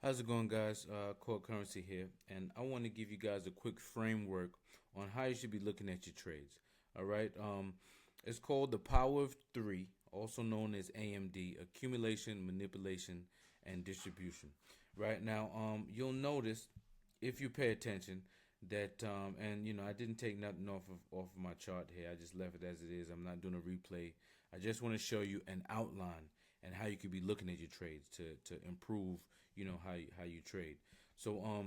How's it going, guys? Core Currency here, and I want to give you guys a quick framework on how you should be looking at your trades. All right. It's called the Power of Three, also known as AMD: Accumulation, Manipulation, and Distribution. Right now, you'll notice if you pay attention that, and I didn't take nothing off of my chart here. I just left it as it is. I'm not doing a replay. I just want to show you an outline and how you could be looking at your trades to improve how you trade. So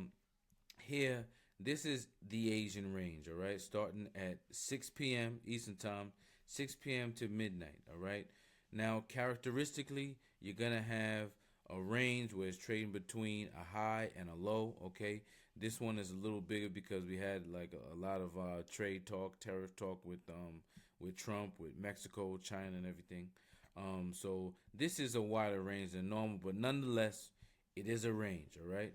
here, this is the Asian range, all right, starting at 6 p.m. Eastern time, 6 p.m. to midnight. All right. Now, characteristically, you're gonna have a range where it's trading between a high and a low. Okay, this one is a little bigger because we had like a lot of trade talk, tariff talk with Trump, with Mexico, China, and everything. So this is a wider range than normal, but nonetheless, it is a range. All right.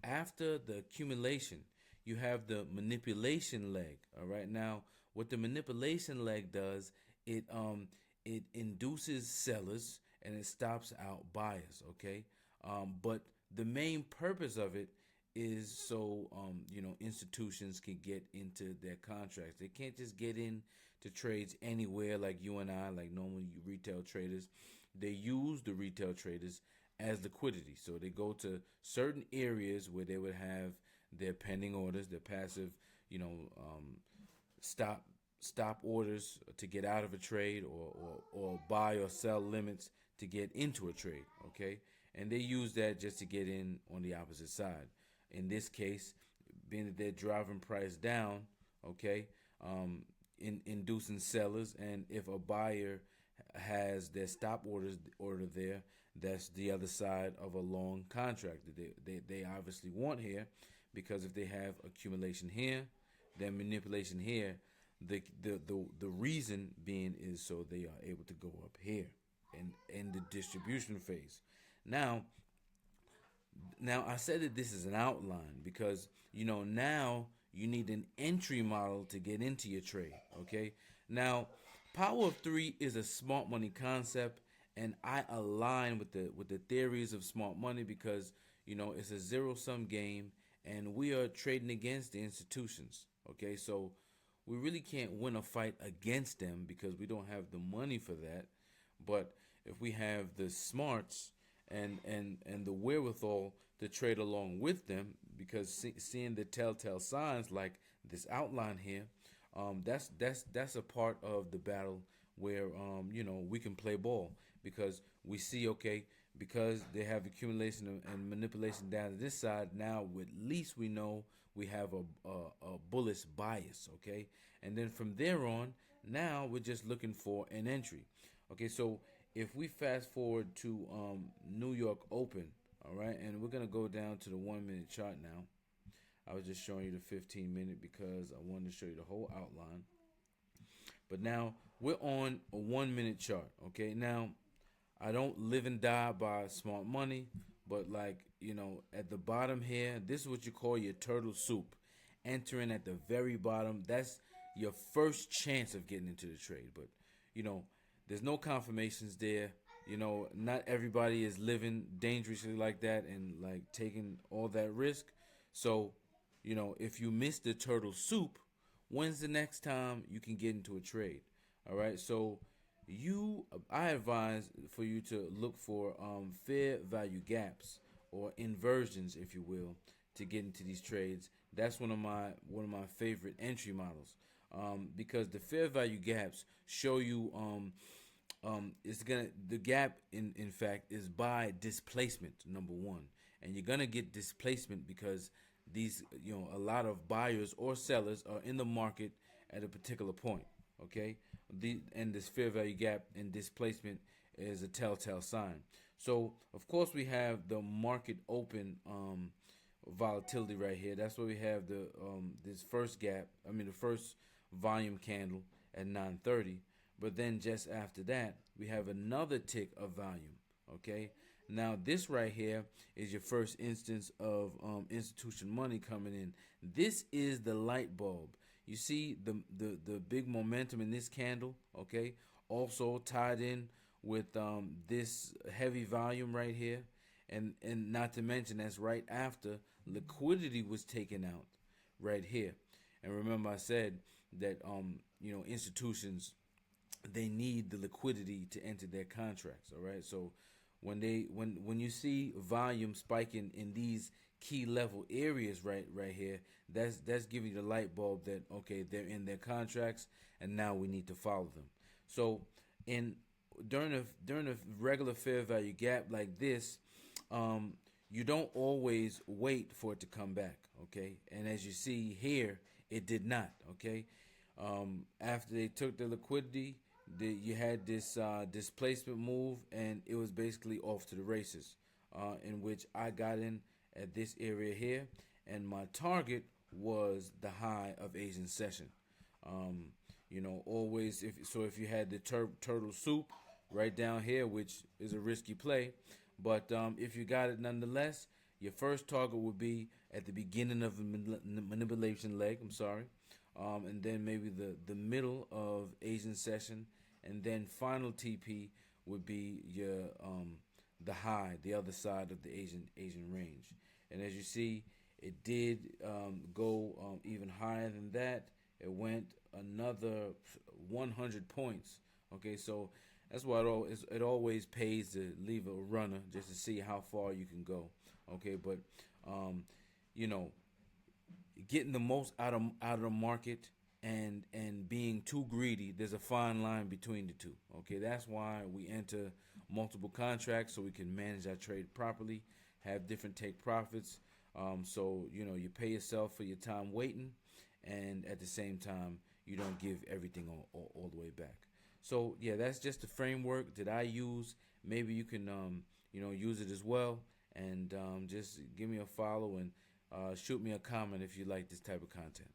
After the accumulation, you have the manipulation leg. All right. Now, what the manipulation leg does, it induces sellers and it stops out buyers. Okay. But the main purpose of it is so institutions can get into their contracts. They can't just get in to trades anywhere like you and I, like normal retail traders. They use the retail traders as liquidity. So they go to certain areas where they would have their pending orders, their passive, you know, stop stop orders to get out of a trade, or buy or sell limits to get into a trade. Okay, and they use that just to get in on the opposite side. In this case, being that they're driving price down, okay, inducing sellers, and if a buyer has their stop order there, that's the other side of a long contract that they obviously want here, because if they have accumulation here, then manipulation here, the reason being is so they are able to go up here in the distribution phase. Now, I said that this is an outline because now you need an entry model to get into your trade. Okay. Now, Power of Three is a smart money concept, and I align with the theories of smart money because it's a zero sum game, and we are trading against the institutions. Okay, so we really can't win a fight against them because we don't have the money for that. But if we have the smarts and the wherewithal to trade along with them, because seeing the telltale signs like this outline here, that's a part of the battle where we can play ball, because we see, okay, because they have accumulation and manipulation down to this side. Now at least we know we have a bullish bias. Okay, and then from there on, now we're just looking for an entry. Okay, so if we fast forward to New York Open, all right, and we're gonna go down to the 1 minute chart now. I was just showing you the 15 minute because I wanted to show you the whole outline. But now we're on a 1 minute chart. Okay, now I don't live and die by smart money, but like, at the bottom here, this is what you call your turtle soup. Entering at the very bottom, that's your first chance of getting into the trade. But, you know, there's no confirmations there. Not everybody is living dangerously like that and like taking all that risk. So, if you miss the turtle soup, when's the next time you can get into a trade? All right. So I advise for you to look for fair value gaps, or inversions, if you will, to get into these trades. That's one of my favorite entry models, because the fair value gaps show you it's gonna the gap in fact is by displacement, number one, and you're gonna get displacement because these a lot of buyers or sellers are in the market at a particular point. Okay, and this fair value gap and displacement is a telltale sign. So of course we have the market open volatility right here. That's where we have the this first gap. I mean the first volume candle at 9:30. But then just after that, we have another tick of volume. Okay. Now this right here is your first instance of institution money coming in. This is the light bulb. You see the big momentum in this candle. Okay. Also tied in with this heavy volume right here. And not to mention that's right after liquidity was taken out, right here. And remember, I said that institutions, they need the liquidity to enter their contracts. All right, so when you see volume spiking in these key level areas right here, that's giving you the light bulb that okay, they're in their contracts, and now we need to follow them. So in during a regular fair value gap like this, you don't always wait for it to come back. Okay, and as you see here, it did not. Okay, after they took the liquidity, you had this displacement move, and it was basically off to the races. In which I got in at this area here, and my target was the high of Asian session. Always if you had the turtle soup right down here, which is a risky play, but if you got it nonetheless, your first target would be at the beginning of the manipulation leg. I'm sorry, and then maybe the middle of Asian session, and then final TP would be your the high, the other side of the Asian range. And as you see, it did go even higher than that. It went another 100 points. Okay, so that's why it always pays to leave a runner just to see how far you can go. Okay, but you know, getting the most out of the market and being too greedy, there's a fine line between the two. Okay, that's why we enter multiple contracts so we can manage our trade properly, have different take profits. So you pay yourself for your time waiting, and at the same time you don't give everything all the way back. So yeah, that's just the framework that I use. Maybe you can use it as well, and just give me a follow and shoot me a comment if you like this type of content.